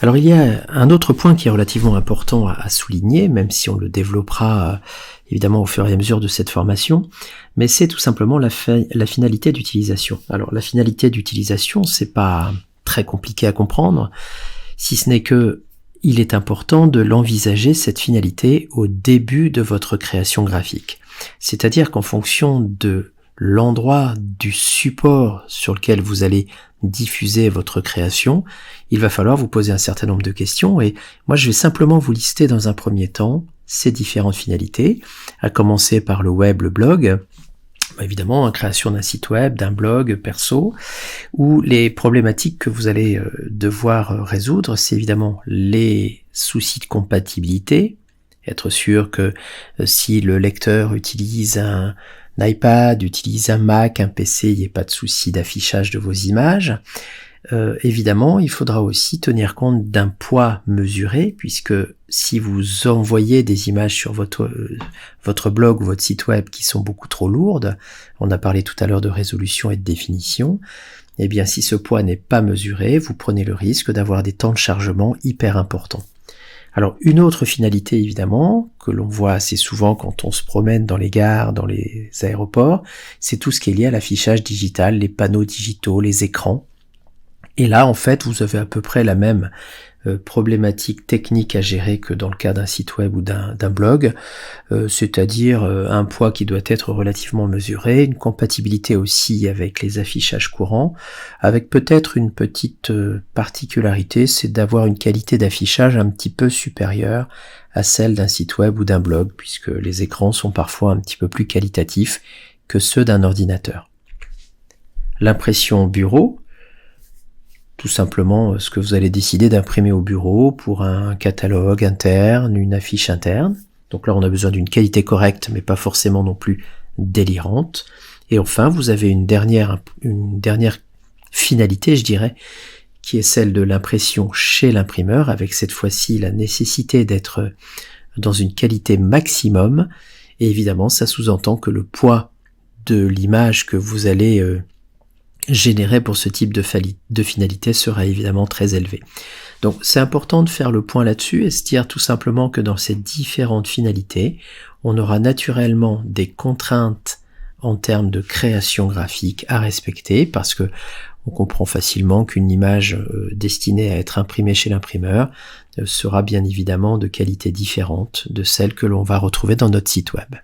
Alors il y a un autre point qui est relativement important à souligner, même si on le développera évidemment au fur et à mesure de cette formation, mais c'est tout simplement la finalité d'utilisation. Alors la finalité d'utilisation, c'est pas très compliqué à comprendre, si ce n'est que il est important de l'envisager, cette finalité, au début de votre création graphique. C'est-à-dire qu'en fonction de l'endroit du support sur lequel vous allez diffuser votre création, il va falloir vous poser un certain nombre de questions, et moi je vais simplement vous lister dans un premier temps ces différentes finalités, à commencer par le web, le blog, évidemment, la création d'un site web, d'un blog perso, où les problématiques que vous allez devoir résoudre, c'est évidemment les soucis de compatibilité, être sûr que si le lecteur utilise un iPad, utilise un Mac, un PC, il n'y ait pas de souci d'affichage de vos images. Évidemment, il faudra aussi tenir compte d'un poids mesuré, puisque si vous envoyez des images sur votre blog ou votre site web qui sont beaucoup trop lourdes, on a parlé tout à l'heure de résolution et de définition, eh bien si ce poids n'est pas mesuré, vous prenez le risque d'avoir des temps de chargement hyper importants. Alors une autre finalité évidemment, que l'on voit assez souvent quand on se promène dans les gares, dans les aéroports, c'est tout ce qui est lié à l'affichage digital, les panneaux digitaux, les écrans. Et là, en fait, vous avez à peu près la même problématique technique à gérer que dans le cas d'un site web ou d'un blog, c'est-à-dire un poids qui doit être relativement mesuré, une compatibilité aussi avec les affichages courants, avec peut-être une petite particularité, c'est d'avoir une qualité d'affichage un petit peu supérieure à celle d'un site web ou d'un blog, puisque les écrans sont parfois un petit peu plus qualitatifs que ceux d'un ordinateur. L'impression bureau, tout simplement ce que vous allez décider d'imprimer au bureau pour un catalogue interne, une affiche interne. Donc là, on a besoin d'une qualité correcte, mais pas forcément non plus délirante. Et enfin, vous avez une dernière finalité, je dirais, qui est celle de l'impression chez l'imprimeur, avec cette fois-ci la nécessité d'être dans une qualité maximum. Et évidemment, ça sous-entend que le poids de l'image que vous allez généré pour ce type de finalité sera évidemment très élevé. Donc c'est important de faire le point là-dessus et se dire tout simplement que dans ces différentes finalités, on aura naturellement des contraintes en termes de création graphique à respecter, parce que on comprend facilement qu'une image destinée à être imprimée chez l'imprimeur sera bien évidemment de qualité différente de celle que l'on va retrouver dans notre site web.